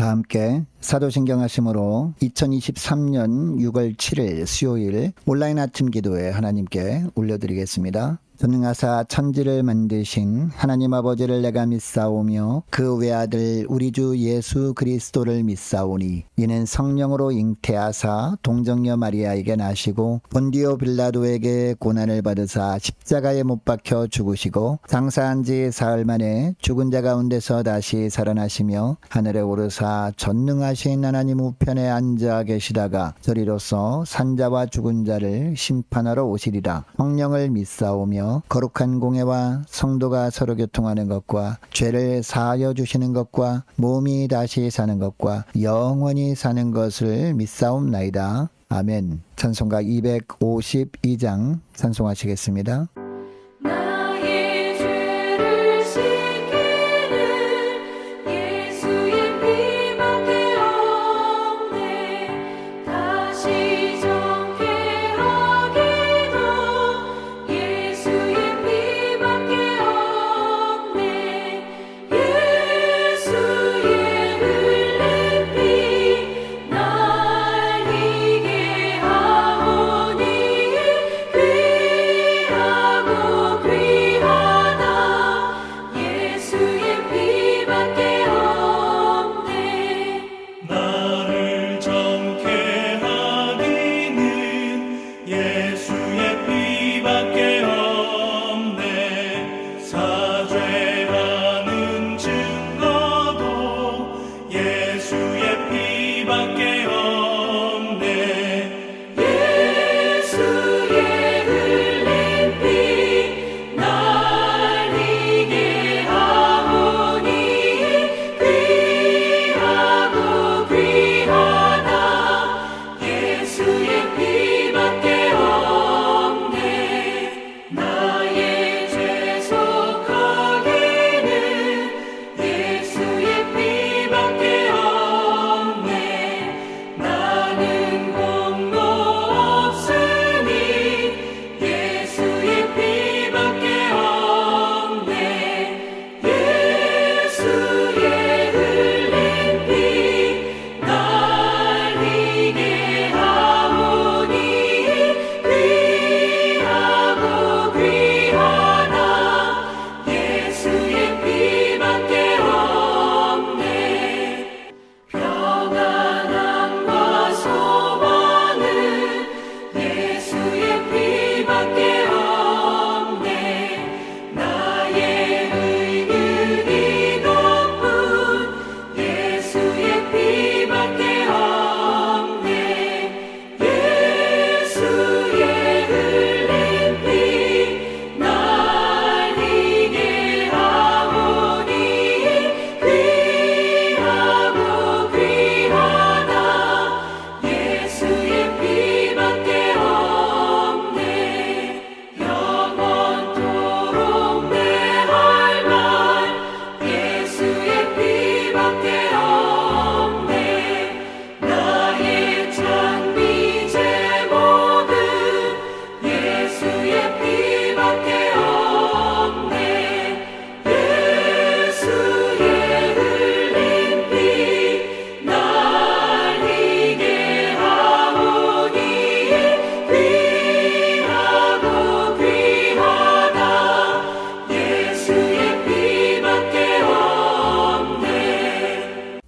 다 함께 사도신경 하심으로 2023년 6월 7일 수요일 온라인 아침 기도에 하나님께 올려드리겠습니다. 전능하사 천지를 만드신 하나님 아버지를 내가 믿사오며 그 외아들 우리 주 예수 그리스도를 믿사오니 이는 성령으로 잉태하사 동정녀 마리아에게 나시고 본디오 빌라도에게 고난을 받으사 십자가에 못 박혀 죽으시고 장사한 지 사흘 만에 죽은 자 가운데서 다시 살아나시며 하늘에 오르사 전능하신 하나님 우편에 앉아 계시다가 저리로서 산자와 죽은 자를 심판하러 오시리라. 성령을 믿사오며 거룩한 공예와 성도가 서로 교통하는 것과 죄를 사하여 주시는 것과 몸이 다시 사는 것과 영원히 사는 것을 믿사옵나이다. 아멘. 찬송가 252장 찬송하시겠습니다. 나의 죄를 씻기는 예수의 피밖에 없네. 다시 정케 하기도 예수의 피밖에 없네. 예수의 흘린 피 날 이게 하오니 귀하고 귀하다. 예수의 피밖에 없네. 나를 정케 하기는 예수의 피밖에 없네. 사죄하는 증거도 예수의 피밖에 없네. 예수의 흘린 피 날 이게 하오니 귀하고 귀하다. 예수의 피밖에 없네. 나의 죄 속하기는 예수의 피밖에 없네. 나는 공로 없으니 예수의 피밖에 없네. 예수의 흘린 피 날 이게 하오니 귀하고 귀하다. 예수의 피밖에 없네. 평안함과 소망은 예수의 피밖에 없네. 나의 의는 이것뿐 예수의 피밖에 없네. 예수의 흘린 피 날 이게 하오니 귀하고 귀하다. 예수의 피밖에 없네. 영원토록 내 할 말 예수의 피밖에 없네. 나의 찬미 제목은 예수의 피밖에 없네. 예수의 흘린 피 날 이게 하오니 귀하고 귀하다. 예수의 피밖에 없네.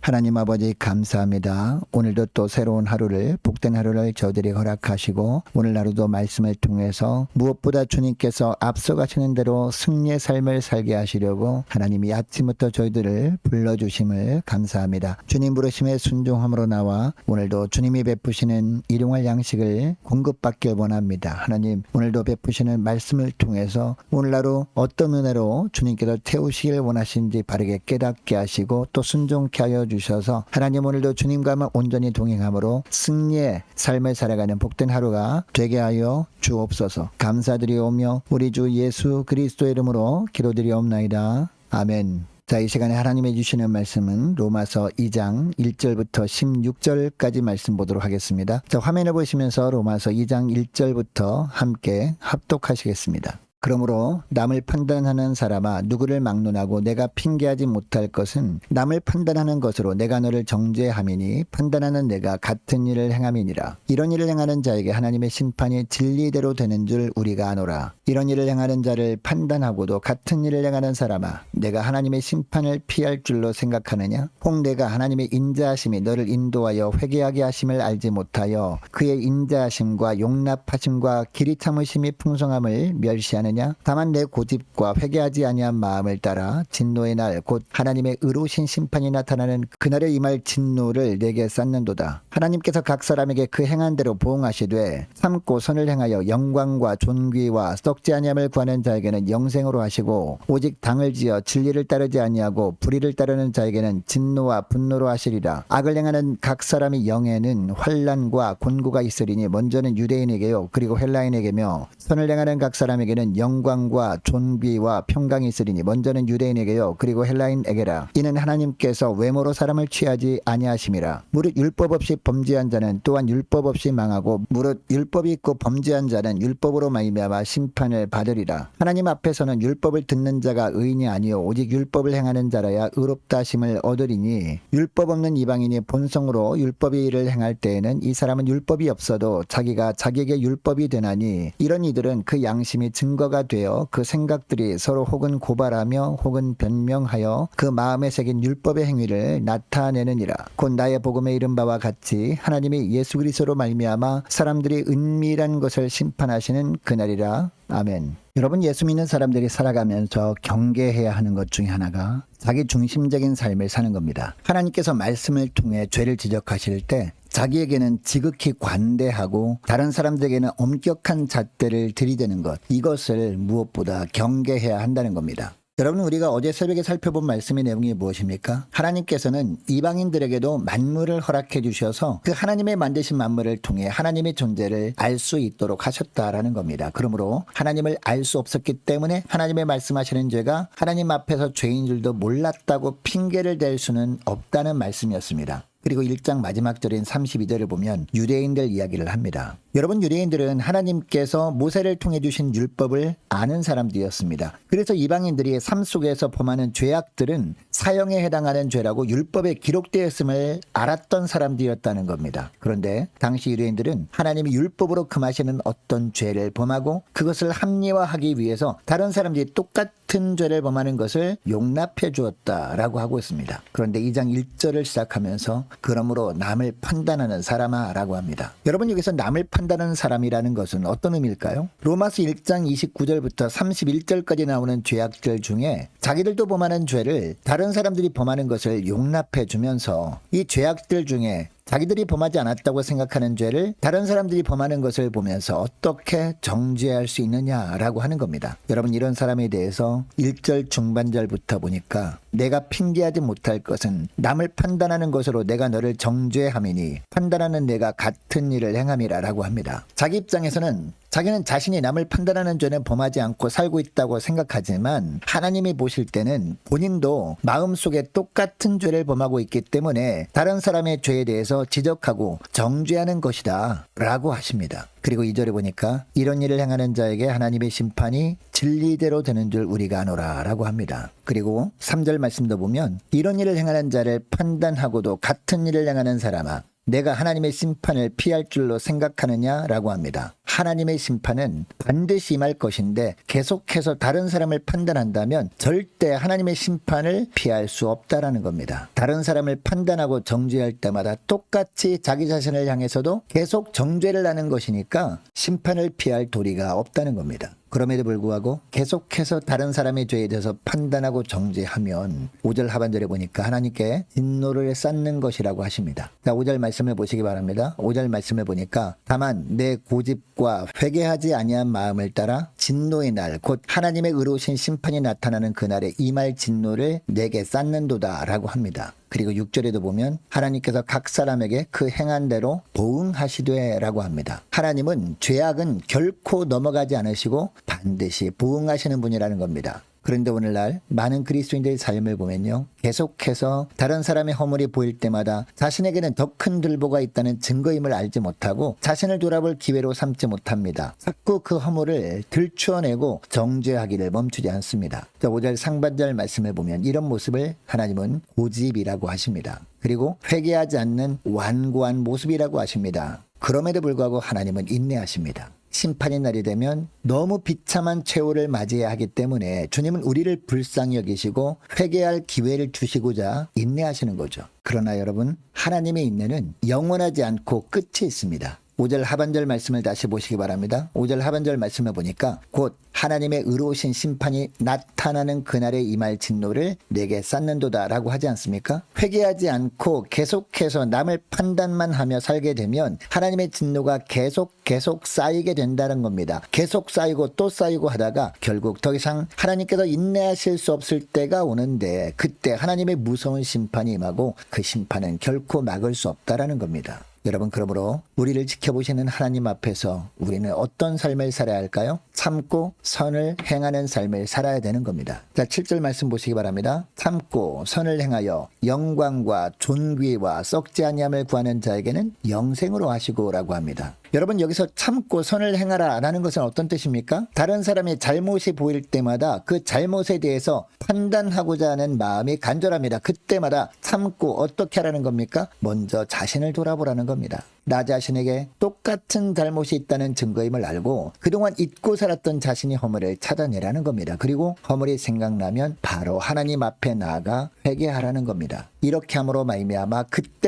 하나님 아버지 감사합니다. 오늘도 또 새로운 하루를 복된 하루를 저들이 허락하시고 오늘 하루도 말씀을 통해서 무엇보다 주님께서 앞서가시는 대로 승리의 삶을 살게 하시려고 하나님이 아침부터 저희들을 불러주심을 감사합니다. 주님 부르심에 순종함으로 나와 오늘도 주님이 베푸시는 일용할 양식을 공급받길 원합니다. 하나님 오늘도 베푸시는 말씀을 통해서 오늘 하루 어떤 은혜로 주님께서 태우시길 원하시는지 바르게 깨닫게 하시고 또 순종케 하여 주셔서 하나님 오늘도 주님과만 온전히 동행함으로 승리의 삶을 살아가는 복된 하루가 되게 하여 주옵소서. 감사드리오며 우리 주 예수 그리스도의 이름으로 기도드리옵나이다. 아멘. 자, 이 시간에 하나님이 주시는 말씀은 로마서 2장 1절부터 16절까지 말씀 보도록 하겠습니다. 자, 화면을 보시면서 로마서 2장 1절부터 함께 합독하시겠습니다. 그러므로 남을 판단하는 사람아, 누구를 막론하고 내가 핑계하지 못할 것은 남을 판단하는 것으로 내가 너를 정죄함이니 판단하는 내가 같은 일을 행함이니라. 이런 일을 행하는 자에게 하나님의 심판이 진리대로 되는 줄 우리가 아노라. 이런 일을 행하는 자를 판단하고도 같은 일을 행하는 사람아, 내가 하나님의 심판을 피할 줄로 생각하느냐? 혹 내가 하나님의 인자하심이 너를 인도하여 회개하게 하심을 알지 못하여 그의 인자하심과 용납하심과 길이 참으심이 풍성함을 멸시하느냐? 다만 내 고집과 회개하지 아니한 마음을 따라 진노의 날 곧 하나님의 의로우신 심판이 나타나는 그날에 임할 진노를 내게 쌓는도다. 하나님께서 각 사람에게 그 행한 대로 보응하시되 참고 선을 행하여 영광과 존귀와 썩지 아니함을 구하는 자에게는 영생으로 하시고 오직 당을 지어 진리를 따르지 아니하고 불의를 따르는 자에게는 진노와 분노로 하시리라. 악을 행하는 각 사람의 영에는 환난과 곤고가 있으리니 먼저는 유대인에게요 그리고 헬라인에게며 선을 행하는 각 사람에게는 영광과 존귀와 평강이 있으리니 먼저는 유대인에게요 그리고 헬라인에게라. 이는 하나님께서 외모로 사람을 취하지 아니하심이라. 무릇 율법 없이 범죄한 자는 또한 율법 없이 망하고 무릇 율법이 있고 범죄한 자는 율법으로 말미암아 심판을 받으리라. 하나님 앞에서는 율법을 듣는 자가 의인이 아니요 오직 율법을 행하는 자라야 의롭다 하심을 얻으리니 율법 없는 이방인이 본성으로 율법의 일을 행할 때에는 이 사람은 율법이 없어도 자기가 자기에게 율법이 되나니 이런 이들은 그 양심이 증거가 되어 그 생각들이 서로 혹은 고발하며 혹은 변명하여 그 마음에 새긴 율법의 행위를 나타내느니라. 곧 나의 복음에 이른 바와 같이 하나님이 예수 그리스도로 말미암아 사람들이 은밀한 것을 심판하시는 그날이라. 아멘. 여러분, 예수 믿는 사람들이 살아가면서 경계해야 하는 것 중에 하나가 자기 중심적인 삶을 사는 겁니다. 하나님께서 말씀을 통해 죄를 지적하실 때 자기에게는 지극히 관대하고 다른 사람들에게는 엄격한 잣대를 들이대는 것, 이것을 무엇보다 경계해야 한다는 겁니다. 여러분, 우리가 어제 새벽에 살펴본 말씀의 내용이 무엇입니까? 하나님께서는 이방인들에게도 만물을 허락해 주셔서 그 하나님의 만드신 만물을 통해 하나님의 존재를 알 수 있도록 하셨다라는 겁니다. 그러므로 하나님을 알 수 없었기 때문에 하나님의 말씀하시는 죄가 하나님 앞에서 죄인 줄도 몰랐다고 핑계를 댈 수는 없다는 말씀이었습니다. 그리고 1장 마지막 절인 32절을 보면 유대인들 이야기를 합니다. 여러분, 유대인들은 하나님께서 모세를 통해 주신 율법을 아는 사람들이었습니다. 그래서 이방인들이 삶 속에서 범하는 죄악들은 사형에 해당하는 죄라고 율법에 기록되어 있음을 알았던 사람들이었다는 겁니다. 그런데 당시 유대인들은 하나님이 율법으로 금하시는 어떤 죄를 범하고 그것을 합리화하기 위해서 다른 사람들이 똑같은 죄를 범하는 것을 용납해 주었다라고 하고 있습니다. 그런데 2장 1절을 시작하면서 그러므로 남을 판단하는 사람아 라고 합니다. 여러분, 여기서 남을 판단하는 사람이라는 것은 어떤 의미일까요? 로마서 1장 29절부터 31절까지 나오는 죄악들 중에 자기들도 범하는 죄를 다른 사람들이 범하는 것을 용납해 주면서 이 죄악들 중에 자기들이 범하지 않았다고 생각하는 죄를 다른 사람들이 범하는 것을 보면서 어떻게 정죄할 수 있느냐라고 하는 겁니다. 여러분, 이런 사람에 대해서 1절 중반절부터 보니까 내가 핑계하지 못할 것은 남을 판단하는 것으로 내가 너를 정죄함이니 판단하는 내가 같은 일을 행함이라 라고 합니다. 자기 입장에서는 자기는 자신이 남을 판단하는 죄는 범하지 않고 살고 있다고 생각하지만 하나님이 보실 때는 본인도 마음속에 똑같은 죄를 범하고 있기 때문에 다른 사람의 죄에 대해서 지적하고 정죄하는 것이다 라고 하십니다. 그리고 2절에 보니까 이런 일을 행하는 자에게 하나님의 심판이 진리대로 되는 줄 우리가 아노라 라고 합니다. 그리고 3절 말씀도 보면 이런 일을 행하는 자를 판단하고도 같은 일을 행하는 사람아, 내가 하나님의 심판을 피할 줄로 생각하느냐라고 합니다. 하나님의 심판은 반드시 임할 것인데 계속해서 다른 사람을 판단한다면 절대 하나님의 심판을 피할 수 없다라는 겁니다. 다른 사람을 판단하고 정죄할 때마다 똑같이 자기 자신을 향해서도 계속 정죄를 하는 것이니까 심판을 피할 도리가 없다는 겁니다. 그럼에도 불구하고 계속해서 다른 사람의 죄에 대해서 판단하고 정죄하면 5절 하반절에 보니까 하나님께 진노를 쌓는 것이라고 하십니다. 자, 5절 말씀을 보시기 바랍니다. 5절 말씀을 보니까 다만 내 고집과 회개하지 아니한 마음을 따라 진노의 날 곧 하나님의 의로우신 심판이 나타나는 그날에 임할 진노를 내게 쌓는도다 라고 합니다. 그리고 6절에도 보면 하나님께서 각 사람에게 그 행한 대로 보응하시되 라고 합니다. 하나님은 죄악은 결코 넘어가지 않으시고 반드시 보응하시는 분이라는 겁니다. 그런데 오늘날 많은 그리스도인들의 삶을 보면요, 계속해서 다른 사람의 허물이 보일 때마다 자신에게는 더 큰 들보가 있다는 증거임을 알지 못하고 자신을 돌아볼 기회로 삼지 못합니다. 자꾸 그 허물을 들추어내고 정죄하기를 멈추지 않습니다. 5절 상반절 말씀을 보면 이런 모습을 하나님은 고집이라고 하십니다. 그리고 회개하지 않는 완고한 모습이라고 하십니다. 그럼에도 불구하고 하나님은 인내하십니다. 심판의 날이 되면 너무 비참한 최후를 맞이해야 하기 때문에 주님은 우리를 불쌍히 여기시고 회개할 기회를 주시고자 인내하시는 거죠. 그러나 여러분, 하나님의 인내는 영원하지 않고 끝이 있습니다. 5절 하반절 말씀을 다시 보시기 바랍니다. 5절 하반절 말씀을 보니까 곧 하나님의 의로우신 심판이 나타나는 그날에 임할 진노를 내게 쌓는도다 라고 하지 않습니까? 회개하지 않고 계속해서 남을 판단만 하며 살게 되면 하나님의 진노가 계속 쌓이게 된다는 겁니다. 계속 쌓이고 또 쌓이고 하다가 결국 더 이상 하나님께서 인내하실 수 없을 때가 오는데 그때 하나님의 무서운 심판이 임하고 그 심판은 결코 막을 수 없다라는 겁니다. 여러분, 그러므로 우리를 지켜보시는 하나님 앞에서 우리는 어떤 삶을 살아야 할까요? 참고 선을 행하는 삶을 살아야 되는 겁니다. 자, 7절 말씀 보시기 바랍니다. 참고 선을 행하여 영광과 존귀와 썩지 아니함을 구하는 자에게는 영생으로 하시고 라고 합니다. 여러분, 여기서 참고 선을 행하라 라는 것은 어떤 뜻입니까? 다른 사람의 잘못이 보일 때마다 그 잘못에 대해서 판단하고자 하는 마음이 간절합니다. 그때마다 참고 어떻게 하라는 겁니까? 먼저 자신을 돌아보라는 겁니다. 나 자신에게 똑같은 잘못이 있다는 증거임을 알고 그동안 잊고 살았던 자신의 허물을 찾아내라는 겁니다. 그리고 허물이 생각나면 바로 하나님 앞에 나아가 회개하라는 겁니다. 이렇게 함으로 말미암아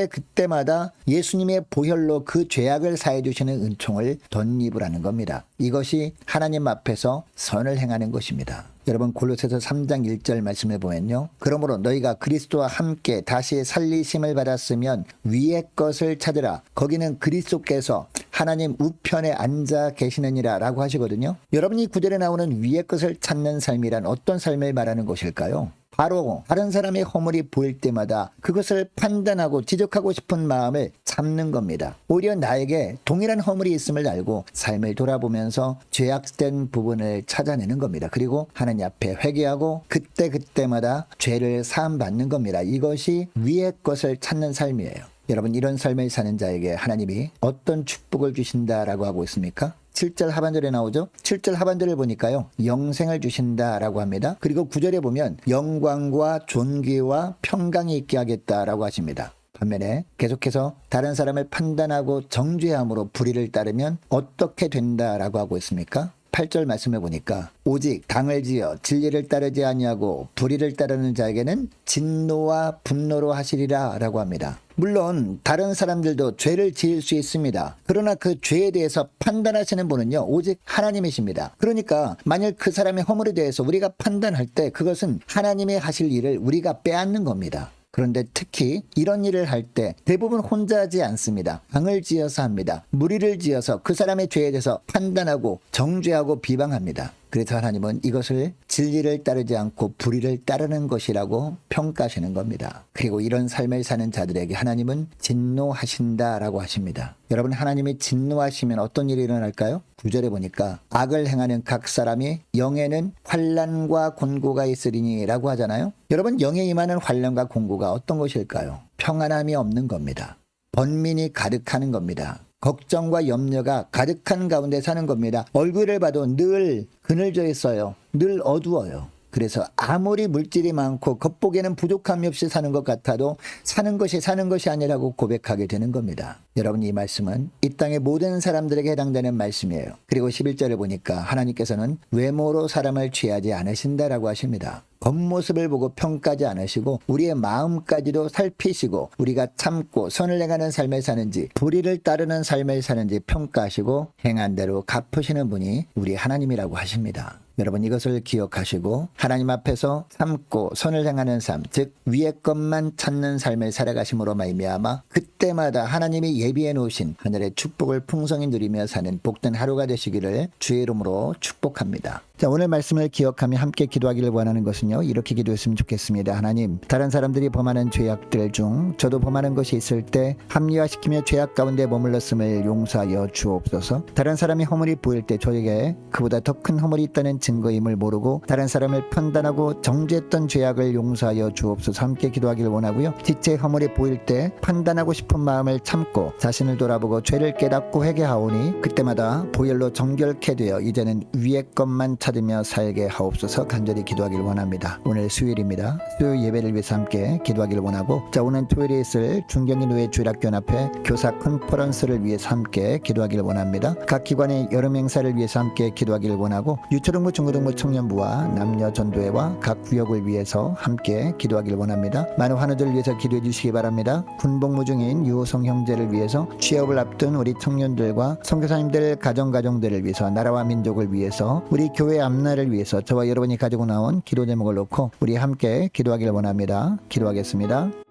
그때마다 예수님의 보혈로 그 죄악을 사해 주시는 은총을 덧입으라는 겁니다. 이것이 하나님 앞에서 선을 행하는 것입니다. 여러분, 골로새서 3장 1절 말씀을 보면요, 그러므로 너희가 그리스도와 함께 다시 살리심을 받았으면 위의 것을 찾으라. 거기는 그리스도께서 하나님 우편에 앉아 계시느니라 라고 하시거든요. 여러분, 이 구절에 나오는 위의 것을 찾는 삶이란 어떤 삶을 말하는 것일까요? 바로 다른 사람의 허물이 보일 때마다 그것을 판단하고 지적하고 싶은 마음을 참는 겁니다. 오히려 나에게 동일한 허물이 있음을 알고 삶을 돌아보면서 죄악된 부분을 찾아내는 겁니다. 그리고 하나님 앞에 회개하고 그때마다 죄를 사함받는 겁니다. 이것이 위의 것을 찾는 삶이에요. 여러분, 이런 삶을 사는 자에게 하나님이 어떤 축복을 주신다라고 하고 있습니까? 7절 하반절에 나오죠. 7절 하반절을 보니까요, 영생을 주신다라고 합니다. 그리고 9절에 보면 영광과 존귀와 평강이 있게 하겠다라고 하십니다. 반면에 계속해서 다른 사람을 판단하고 정죄함으로 불의를 따르면 어떻게 된다라고 하고 있습니까? 8절 말씀을 보니까 오직 당을 지어 진리를 따르지 아니하고 불의를 따르는 자에게는 진노와 분노로 하시리라 라고 합니다. 물론 다른 사람들도 죄를 지을 수 있습니다. 그러나 그 죄에 대해서 판단하시는 분은요, 오직 하나님이십니다. 그러니까 만일 그 사람의 허물에 대해서 우리가 판단할 때 그것은 하나님이 하실 일을 우리가 빼앗는 겁니다. 그런데 특히 이런 일을 할 때 대부분 혼자 하지 않습니다. 당을 지어서 합니다. 무리를 지어서 그 사람의 죄에 대해서 판단하고 정죄하고 비방합니다. 그래서 하나님은 이것을 진리를 따르지 않고 불의를 따르는 것이라고 평가하시는 겁니다. 그리고 이런 삶을 사는 자들에게 하나님은 진노하신다라고 하십니다. 여러분, 하나님이 진노하시면 어떤 일이 일어날까요? 9절에 보니까 악을 행하는 각 사람이 영에는 환난과 곤고가 있으리니 라고 하잖아요. 여러분, 영에 임하는 환난과 곤고가 어떤 것일까요? 평안함이 없는 겁니다. 번민이 가득하는 겁니다. 걱정과 염려가 가득한 가운데 사는 겁니다. 얼굴을 봐도 늘 그늘져 있어요. 늘 어두워요. 그래서 아무리 물질이 많고 겉보기에는 부족함이 없이 사는 것 같아도 사는 것이 아니라고 고백하게 되는 겁니다. 여러분, 이 말씀은 이 땅의 모든 사람들에게 해당되는 말씀이에요. 그리고 11절을 보니까 하나님께서는 외모로 사람을 취하지 않으신다라고 하십니다. 겉모습을 보고 평가하지 않으시고 우리의 마음까지도 살피시고 우리가 참고 선을 행하는 삶을 사는지 불의를 따르는 삶을 사는지 평가하시고 행한 대로 갚으시는 분이 우리 하나님이라고 하십니다. 여러분, 이것을 기억하시고 하나님 앞에서 참고 선을 행하는 삶, 즉 위의 것만 찾는 삶을 살아가심으로 말미암아 때마다 하나님이 예비해 놓으신 하늘의 축복을 풍성히 누리며 사는 복된 하루가 되시기를 주의 이름으로 축복합니다. 자, 오늘 말씀을 기억하며 함께 기도하기를 원하는 것은요, 이렇게 기도했으면 좋겠습니다. 하나님, 다른 사람들이 범하는 죄악들 중 저도 범하는 것이 있을 때 합리화시키며 죄악 가운데 머물렀음을 용서하여 주옵소서. 다른 사람이 허물이 보일 때 저에게 그보다 더 큰 허물이 있다는 증거임을 모르고 다른 사람을 판단하고 정죄했던 죄악을 용서하여 주옵소서. 함께 기도하기를 원하고요. 지체 허물이 보일 때 판단하고 싶은 마음을 참고 자신을 돌아보고 죄를 깨닫고 회개하오니 그때마다 보혈로 정결케 되어 이제는 위의 것만 찾으며 살게 하옵소서. 간절히 기도하기를 원합니다. 오늘 수요일입니다. 수요일 예배를 위해서 함께 기도하기를 원하고, 자, 오늘 토요일에 있을 중경기 노예 주일학교연합회 교사 컨퍼런스를 위해서 함께 기도하기를 원합니다. 각 기관의 여름 행사를 위해서 함께 기도하기를 원하고, 유초등부 중고등부 청년부와 남녀 전도회와 각 구역을 위해서 함께 기도하기를 원합니다. 많은 환우들을 위해서 기도해 주시기 바랍니다. 군복무 중인 유호성 형제를 위해서, 취업을 앞둔 우리 청년들과 선교사님들 가정들을 위해서, 나라와 민족을 위해서, 우리 교회 앞날을 위해서 저와 여러분이 가지고 나온 기도 제목을 놓고 우리 함께 기도하기를 원합니다. 기도하겠습니다.